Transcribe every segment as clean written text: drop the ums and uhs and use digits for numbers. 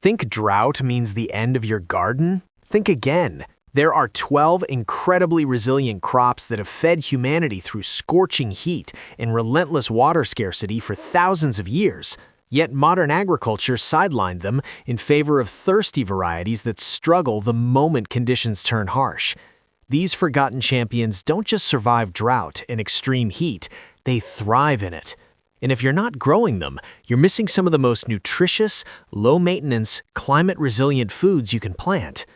Think drought means the end of your garden? Think again. There are 12 incredibly resilient crops that have fed humanity through scorching heat and relentless water scarcity for thousands of years. Yet modern agriculture sidelined them in favor of thirsty varieties that struggle the moment conditions turn harsh. These forgotten champions don't just survive drought and extreme heat, they thrive in it. And if you're not growing them, you're missing some of the most nutritious, low-maintenance, climate-resilient foods you can plant.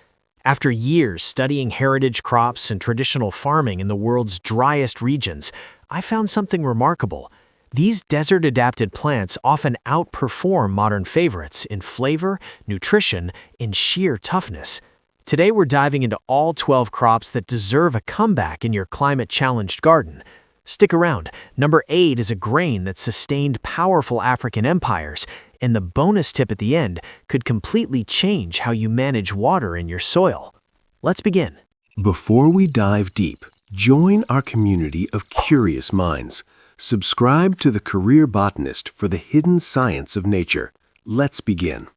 After years studying heritage crops and traditional farming in the world's driest regions, I found something remarkable. These desert-adapted plants often outperform modern favorites in flavor, nutrition, and sheer toughness. Today we're diving into all 12 crops that deserve a comeback in your climate-challenged garden. Stick around. Number 8 is a grain that sustained powerful African empires, and the bonus tip at the end could completely change how you manage water in your soil. Let's begin. Before we dive deep, join our community of curious minds. Subscribe to The Career Botanist for the hidden science of nature. Let's begin.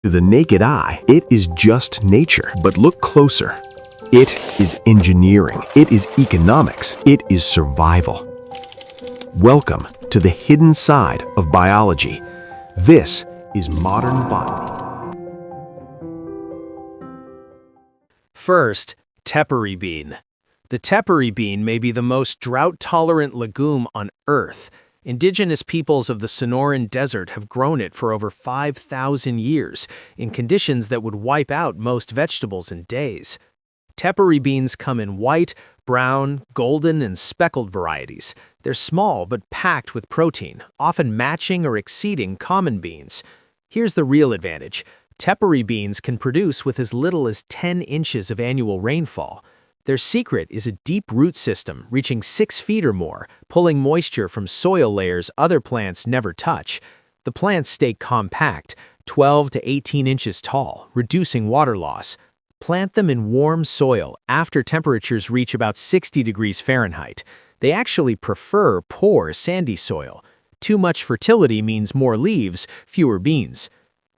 To the naked eye, it is just nature, but look closer. It is engineering, it is economics, it is survival. Welcome to the hidden side of biology. This is modern botany. First, tepary bean. The tepary bean may be the most drought-tolerant legume on Earth. Indigenous peoples of the Sonoran Desert have grown it for over 5,000 years, in conditions that would wipe out most vegetables in days. Tepary beans come in white, brown, golden, and speckled varieties. They're small but packed with protein, often matching or exceeding common beans. Here's the real advantage. Tepary beans can produce with as little as 10 inches of annual rainfall. Their secret is a deep root system reaching 6 feet or more, pulling moisture from soil layers other plants never touch. The plants stay compact, 12 to 18 inches tall, reducing water loss. Plant them in warm soil after temperatures reach about 60 degrees Fahrenheit. They actually prefer poor, sandy soil. Too much fertility means more leaves, fewer beans.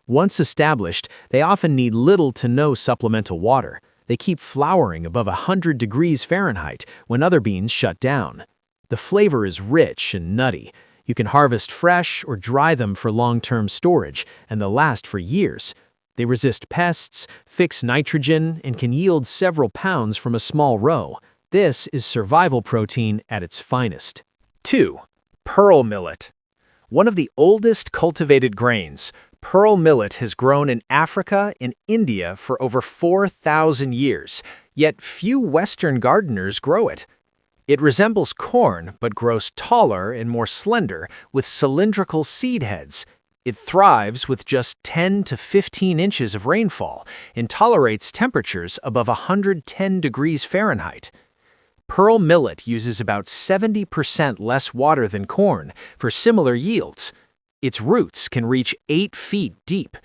Once established, they often need little to no supplemental water. They keep flowering above 100 degrees Fahrenheit when other beans shut down. The flavor is rich and nutty. You can harvest fresh or dry them for long-term storage, and they'll last for years. They resist pests, fix nitrogen, and can yield several pounds from a small row. This is survival protein at its finest. 2. Pearl millet. One of the oldest cultivated grains, pearl millet has grown in Africa and India for over 4,000 years, yet few Western gardeners grow it. It resembles corn, but grows taller and more slender, with cylindrical seed heads. It thrives with just 10 to 15 inches of rainfall and tolerates temperatures above 110 degrees Fahrenheit. Pearl millet uses about 70% less water than corn for similar yields. Its roots can reach 8 feet deep.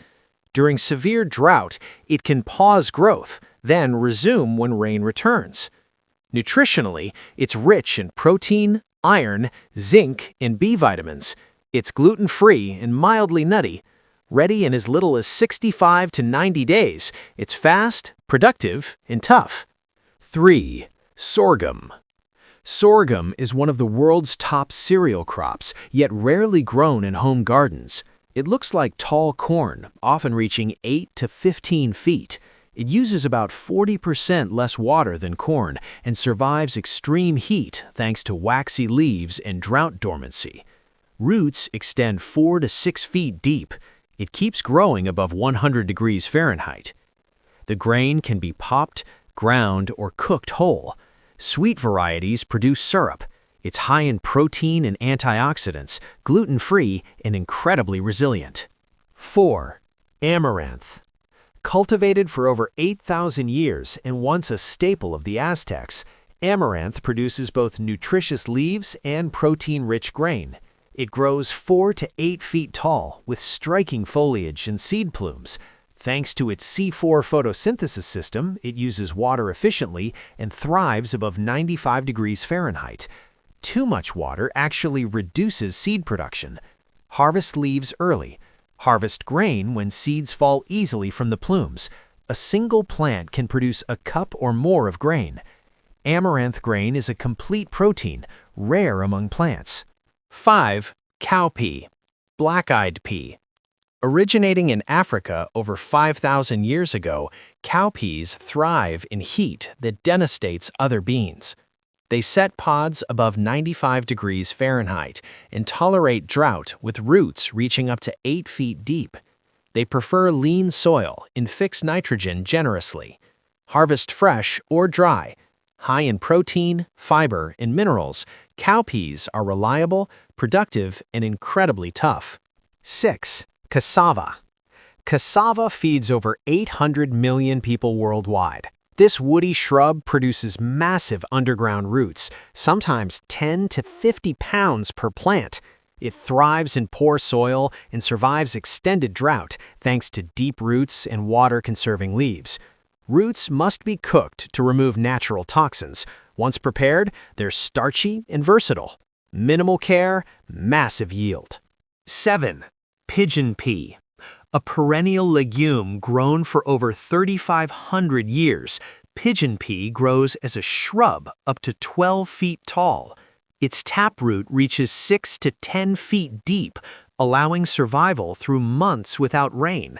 During severe drought, it can pause growth, then resume when rain returns. Nutritionally, it's rich in protein, iron, zinc, and B vitamins. It's gluten-free and mildly nutty. Ready in as little as 65 to 90 days, it's fast, productive, and tough. 3. Sorghum. Sorghum is one of the world's top cereal crops, yet rarely grown in home gardens. It looks like tall corn, often reaching 8 to 15 feet. It uses about 40% less water than corn and survives extreme heat thanks to waxy leaves and drought dormancy. Roots extend 4 to 6 feet deep. It keeps growing above 100 degrees Fahrenheit. The grain can be popped, ground, or cooked whole. Sweet varieties produce syrup. It's high in protein and antioxidants, gluten-free, and incredibly resilient. 4. Amaranth. Cultivated for over 8,000 years and once a staple of the Aztecs, amaranth produces both nutritious leaves and protein-rich grain. It grows 4 to 8 feet tall with striking foliage and seed plumes. Thanks to its C4 photosynthesis system, it uses water efficiently and thrives above 95 degrees Fahrenheit. Too much water actually reduces seed production. Harvest leaves early. Harvest grain when seeds fall easily from the plumes. A single plant can produce a cup or more of grain. Amaranth grain is a complete protein, rare among plants. 5. Cowpea, black-eyed pea. Originating in Africa over 5,000 years ago, cowpeas thrive in heat that devastates other beans. They set pods above 95 degrees Fahrenheit and tolerate drought with roots reaching up to 8 feet deep. They prefer lean soil and fix nitrogen generously. Harvest fresh or dry. High in protein, fiber, and minerals, cowpeas are reliable, productive, and incredibly tough. 6. Cassava. Cassava feeds over 800 million people worldwide. This woody shrub produces massive underground roots, sometimes 10 to 50 pounds per plant. It thrives in poor soil and survives extended drought thanks to deep roots and water-conserving leaves. Roots must be cooked to remove natural toxins. Once prepared, they're starchy and versatile. Minimal care, massive yield. 7. Pigeon pea. A perennial legume grown for over 3,500 years, pigeon pea grows as a shrub up to 12 feet tall. Its taproot reaches 6 to 10 feet deep, allowing survival through months without rain.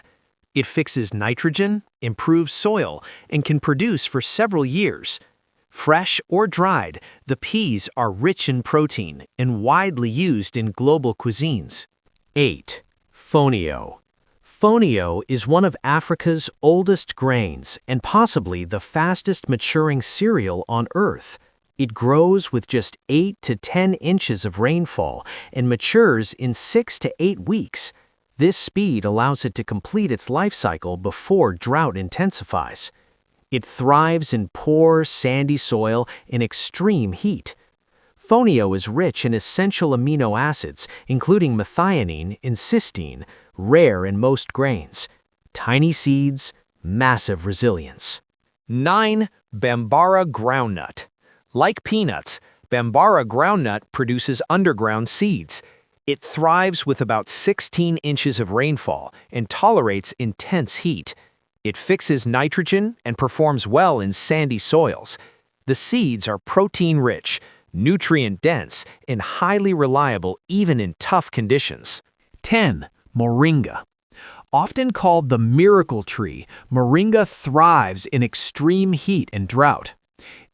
It fixes nitrogen, improves soil, and can produce for several years. Fresh or dried, the peas are rich in protein and widely used in global cuisines. 8. Fonio. Fonio is one of Africa's oldest grains and possibly the fastest maturing cereal on Earth. It grows with just 8 to 10 inches of rainfall and matures in 6 to 8 weeks. This speed allows it to complete its life cycle before drought intensifies. It thrives in poor, sandy soil in extreme heat. Fonio is rich in essential amino acids, including methionine and cysteine, rare in most grains. Tiny seeds, massive resilience. 9. Bambara groundnut. Like peanuts, Bambara groundnut produces underground seeds. It thrives with about 16 inches of rainfall and tolerates intense heat. It fixes nitrogen and performs well in sandy soils. The seeds are protein-rich, nutrient-dense, and highly reliable even in tough conditions. 10. Moringa. Often called the miracle tree, moringa thrives in extreme heat and drought.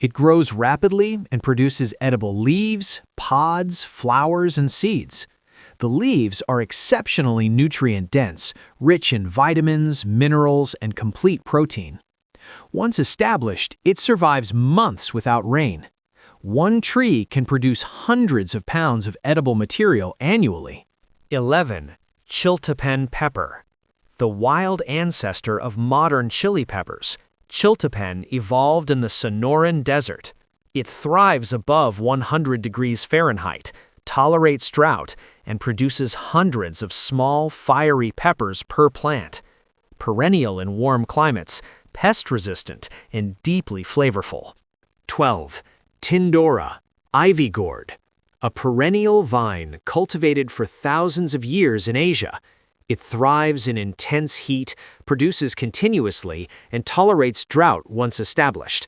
It grows rapidly and produces edible leaves, pods, flowers, and seeds. The leaves are exceptionally nutrient-dense, rich in vitamins, minerals, and complete protein. Once established, it survives months without rain. One tree can produce hundreds of pounds of edible material annually. 11. Chiltepin pepper. The wild ancestor of modern chili peppers, chiltepin evolved in the Sonoran Desert. It thrives above 100 degrees Fahrenheit, tolerates drought, and produces hundreds of small, fiery peppers per plant. Perennial in warm climates, pest-resistant, and deeply flavorful. 12. Tindora, ivy gourd. A perennial vine cultivated for thousands of years in Asia. It thrives in intense heat, produces continuously, and tolerates drought once established.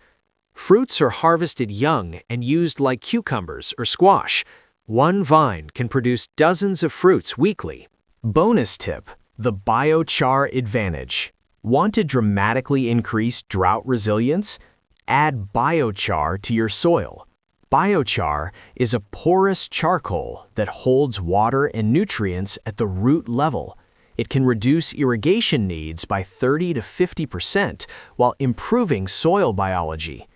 Fruits are harvested young and used like cucumbers or squash. One vine can produce dozens of fruits weekly. Bonus tip: the biochar advantage. Want to dramatically increase drought resilience? Add biochar to your soil. Biochar is a porous charcoal that holds water and nutrients at the root level. It can reduce irrigation needs by 30 to 50% while improving soil biology.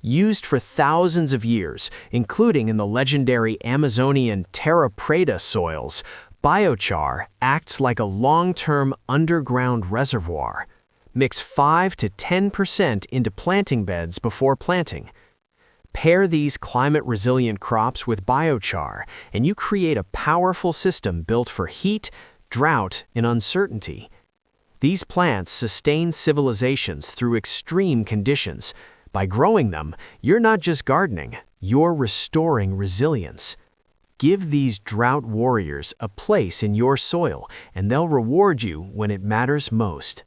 Used for thousands of years, including in the legendary Amazonian terra preta soils, biochar acts like a long-term underground reservoir. Mix 5 to 10% into planting beds before planting. Pair these climate-resilient crops with biochar, and you create a powerful system built for heat, drought, and uncertainty. These plants sustain civilizations through extreme conditions. By growing them, you're not just gardening, you're restoring resilience. Give these drought warriors a place in your soil, and they'll reward you when it matters most.